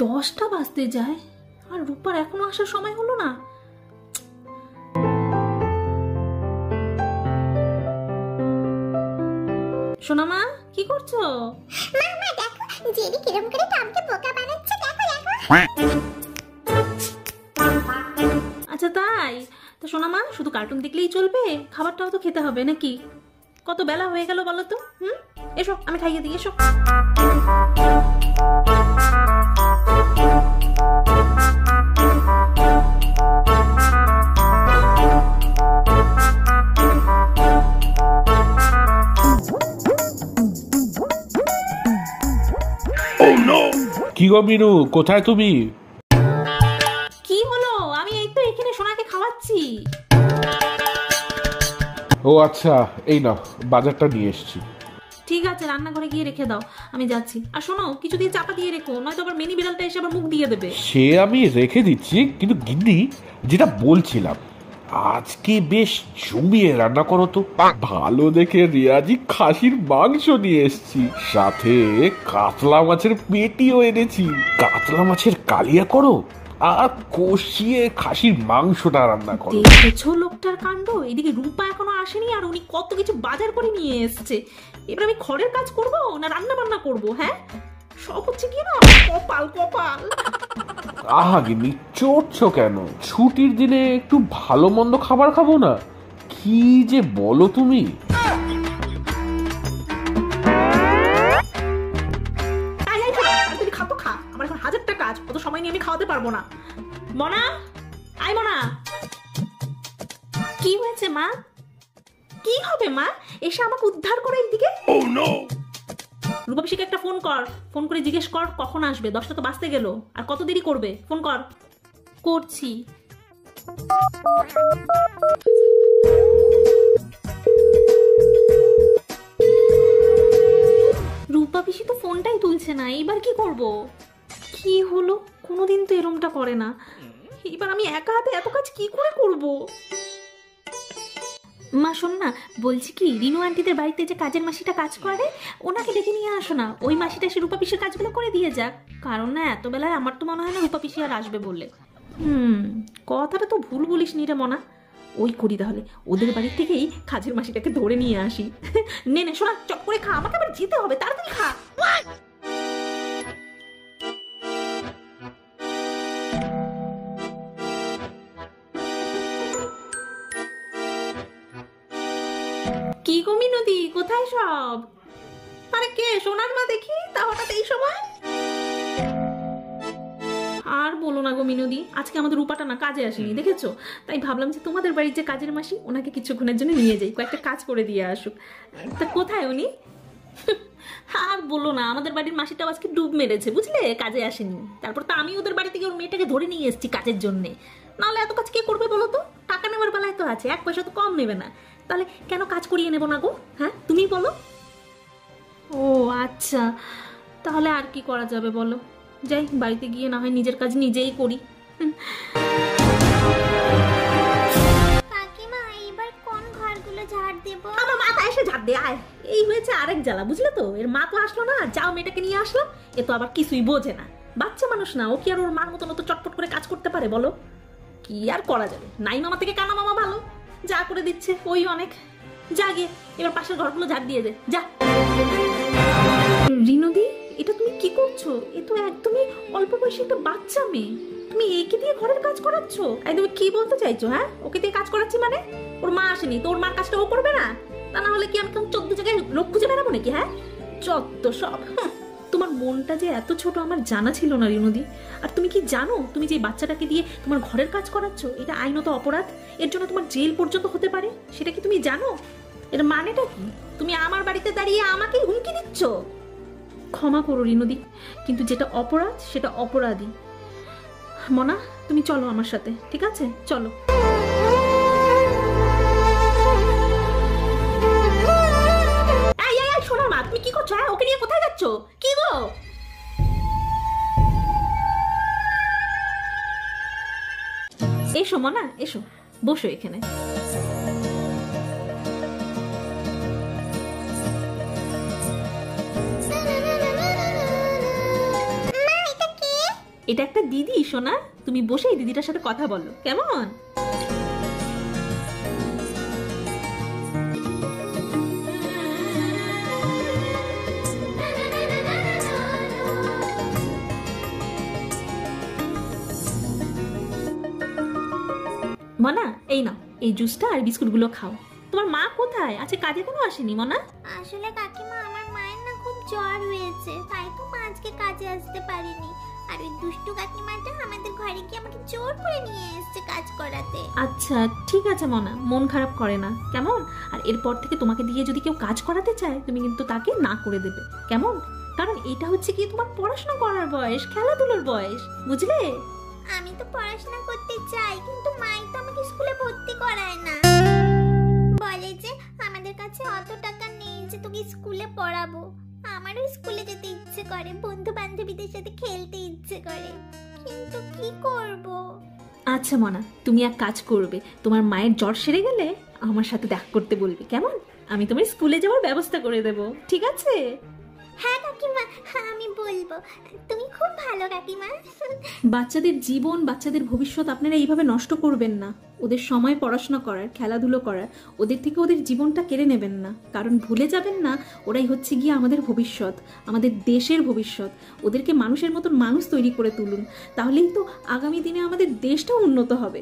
10টা বাজতে যায় আর রূপার এখনো আসার সময় হলো না। সোনা মা, কি করছো? মামা দেখো জেরি কিরম করে টমকে বোকা বানাচ্ছে, দেখো দেখো। আচ্ছা তাই তো সোনা মা, শুধু কার্টুন দেখলেই চলবে? খাবারটাও তো খেতে হবে নাকি? কত বেলা হয়ে গেল বলো তো। এসো আমি খাইয়ে দিই, এসো। কি গো মিনু, কোথায় তুমি? কি হলো? আমি এই তো এখানে সোনাকে খাওয়াচ্ছি। ও আচ্ছা, এই নাও বাজারটা নিয়ে এসেছি। ঠিক আছে, রান্নাঘরে গিয়ে রেখে দাও, আমি যাচ্ছি। আর শোনো, কিছু দিয়ে চাপা দিয়ে রেখো, নয়তো আবার মিনি বিড়ালটা এসে আবার মুখ দিয়ে দেবে। সে আমি রেখে দিচ্ছি, কিন্তু গিন্নি যেটা বলছিলাম, আজকে বেশ জমিয়ে রান্না করো তো। ভালো দেখে রিয়াজি খাসির মাংস নিয়ে এসেছি, সাথে কাতলা মাছের পেটিও এনেছি। কাতলা মাছের কালিয়া করো আর কষিয়ে খাসির মাংসটা রান্না করো। দেখেছো লোকটার কাণ্ড? এদিকে রূপা এখনো আসেনি আর উনি কত কিছু বাজার করে নিয়ে এসছে। এবার আমি ঘরের কাজ করব না রান্না বান্না করব? হ্যাঁ, সব হচ্ছে কি না কপাল কপাল। আহা গিন্নি, চড়ছো কেন? ছুটির দিনে একটু ভালো মন্দ খাবার খাবো না? কি যে বলো তুমি। তুই খা তো খা, আমার এখন 1000টা কাজ, অত সময় নিয়ে আমি খাওয়াতে পারবো না। মনা, আই মনা। কি হয়েছে মা? কি হবে মা? এসে আমাকে উদ্ধার করে এইদিকে। রূপা পিসিকে একটা ফোন কর, ফোন করে জিজ্ঞেস কর কখন আসবে। 10টা তো বাজতে গেল, আর কত দেরি করবে? ফোন কর। করছি। রূপা পিসি তো ফোনটাই তুলছে না, এইবার কি করব? কি হলো, কোনোদিন তো এরমটা করে না। এবার আমি একা হাতে এত কাজ কি করে করব? মা শোন না, বলছি কি, রিনু আন্টিদের বাড়িতে যে কাজের মাসিটা কাজ করে, ওনাকে ডেকে নিয়ে আসো না। ওই মাসিটা এসে রূপা পিসির কাজগুলো করে দিয়ে যাক। কারণ না, এত বেলায় আমার তো মনে হয় না রূপা পিসি আর আসবে বলে। কথাটা তো ভুল বলিস নি রে মনা। ওই করি তাহলে, ওদের বাড়ি থেকেই কাজের মাসিটাকে ধরে নিয়ে আসি। নে নে শোনা, চট করে খা, আমাকে আবার যেতে হবে, তাড়াতাড়ি খা। কি গো মিনতি, কোথায় সব? আরে কে সোনার মা দেখি, তা হঠাৎ এই সময়? আর বলো না গো মিনতি, আজকে আমাদের রূপাটা না কাজে আসেনি, দেখেছো? তাই ভাবলাম যে তোমাদের বাড়ির যে কাজের মাসি, ওনাকে কিছুক্ষণের জন্য নিয়ে যাই, কয়েকটা কাজ করে দিয়ে আসুক। তা কোথায় উনি? আর বলো না, আমাদের বাড়ির মাসিটাও আজকে ডুব মেরেছে, বুঝলে, কাজে আসেনি। তারপর তো আমি ওদের বাড়ি থেকে ওর মেয়েটাকে ধরে নিয়ে এসেছি কাজের জন্যে। নাহলে এত কাজ কে করবে বলো তো? টাকা নেওয়ার বেলায় তো আছে, 1 পয়সা তো কম নেবে না। তাহলে কেন কাজ করিয়ে নেবো না গো? হ্যাঁ, তুমি বলো। ও আচ্ছা, তাহলে আর কি করা যাবে বলো? যাই, বাড়িতে গিয়ে না হয় নিজের কাজ নিজেই করি। কাকিমা এইবার কোন ঘরগুলো ঝাড় দেব? আমার মাথা এসে ঝাড় দে আয়। এই হয়েছে আরেক জ্বালা, বুঝলে তো? এর মা তো আসলো না, যাও মেয়েটাকে নিয়ে আসলাম। এ তো আবার কিছুই বোঝে না, বাচ্চা মানুষ না, ও কি আর ওর মার মতন তো চটপট করে কাজ করতে পারে বলো? কি আর করা যাবে? নাই মামা থেকে কানা মামা ভালো, যা করে দিচ্ছে ওই অনেক। যা গিয়ে এবার পাশের ঘরগুলো ঝাড় দিয়ে দে, যা। রিনুদি, এটা তুমি কি করছো? এ তো একদমই অল্প বয়সী একটা বাচ্চা মেয়ে, তুমি একে দিয়ে ঘরের কাজ করাচ্ছ? তুমি কি বলতে চাইছো? হ্যাঁ, ওকে দিয়ে কাজ করাচ্ছি মানে? ওর মা আসেনি তো ওর মার কাজটা ও করবে না? তা না হলে কি আমি 14 জায়গায় লোক খুঁজে বেড়াবো নাকি? হ্যাঁ, যত সব। তোমার মনটা যে এত ছোট আমার জানা ছিল না রিনুদি। আর তুমি কি জানো, তুমি যে বাচ্চাটাকে দিয়ে তোমার ঘরের কাজ করাচ্ছ, এটা আইনত অপরাধ। এর জন্য তোমার জেল পর্যন্ত হতে পারে, সেটা কি তুমি জানো? এর মানেটা কি? তুমি আমার বাড়িতে দাঁড়িয়ে আমাকেই হুমকি দিচ্ছ। ক্ষমা করো রিনুদি, কিন্তু যেটা অপরাধ সেটা অপরাধী। মনা, তুমি চলো আমার সাথে, ঠিক আছে? চলো। সোনার মা, তুমি কি করছো? হ্যাঁ, ওকে নিয়ে কোথায় যাচ্ছ? কি গো? এসো মনা, এসো, বসো এখানে। এটা একটা দিদি সোনা, তুমি বসে এই দিদিটার সাথে কথা বলো কেমন? মনা এই নাও, এই জুসটা আর বিস্কুটগুলো খাও। তোমার মা কোথায় আছে? কাজে কেন আসেনি মনা? আসলে কাকিমা আমার মায়ের না খুব জ্বর হয়েছে, তাই তো মা আজকে কাজে আসতে পারিনি। আর ওই দুষ্টু কাকিমাটা আমাদের ঘরে গিয়ে আমাকে জোর করে নিয়ে এসেছে কাজ করাতে। আচ্ছা ঠিক আছে মনা, মন খারাপ করে না কেমন? আর এরপর থেকে তোমাকে দিয়ে যদি কেউ কাজ করাতে চায় তুমি কিন্তু তাকে না করে দেবে কেমন? কারণ এটা হচ্ছে কি তোমার পড়াশোনা করার বয়স, খেলাধুলোর বয়স, বুঝলে? আমি তো পড়াশোনা করতে চাই, কিন্তু মাই তো আমাকে স্কুলে ভর্তি করায় না। বলে যে আমাদের কাছে অত টাকা নেই যে তোকে স্কুলে পড়াবো। আমারও স্কুলে যেতে ইচ্ছে করে, বন্ধু বান্ধবীদের সাথে খেলতে ইচ্ছে করে, কিন্তু কি করব? আচ্ছা মনা, তুমি এক কাজ করবে, তোমার মায়ের জ্বর সেরে গেলে আমার সাথে দেখা করতে বলবে কেমন? আমি তোমার স্কুলে যাওয়ার ব্যবস্থা করে দেব, ঠিক আছে? হ্যাঁ কাকিমা, হ্যাঁ আমি বলবো। তুমি খুব ভালো কাকিমা। বাচ্চাদের জীবন, বাচ্চাদের ভবিষ্যৎ আপনারা এইভাবে নষ্ট করবেন না। ওদের সময় পড়াশোনা করার, খেলাধুলো করার, ওদের থেকে ওদের জীবনটা কেড়ে নেবেন না। কারণ ভুলে যাবেন না, ওরাই হচ্ছে গিয়ে আমাদের ভবিষ্যৎ, আমাদের দেশের ভবিষ্যৎ। ওদেরকে মানুষের মতন মানুষ তৈরি করে তুলুন, তাহলেই তো আগামী দিনে আমাদের দেশটাও উন্নত হবে।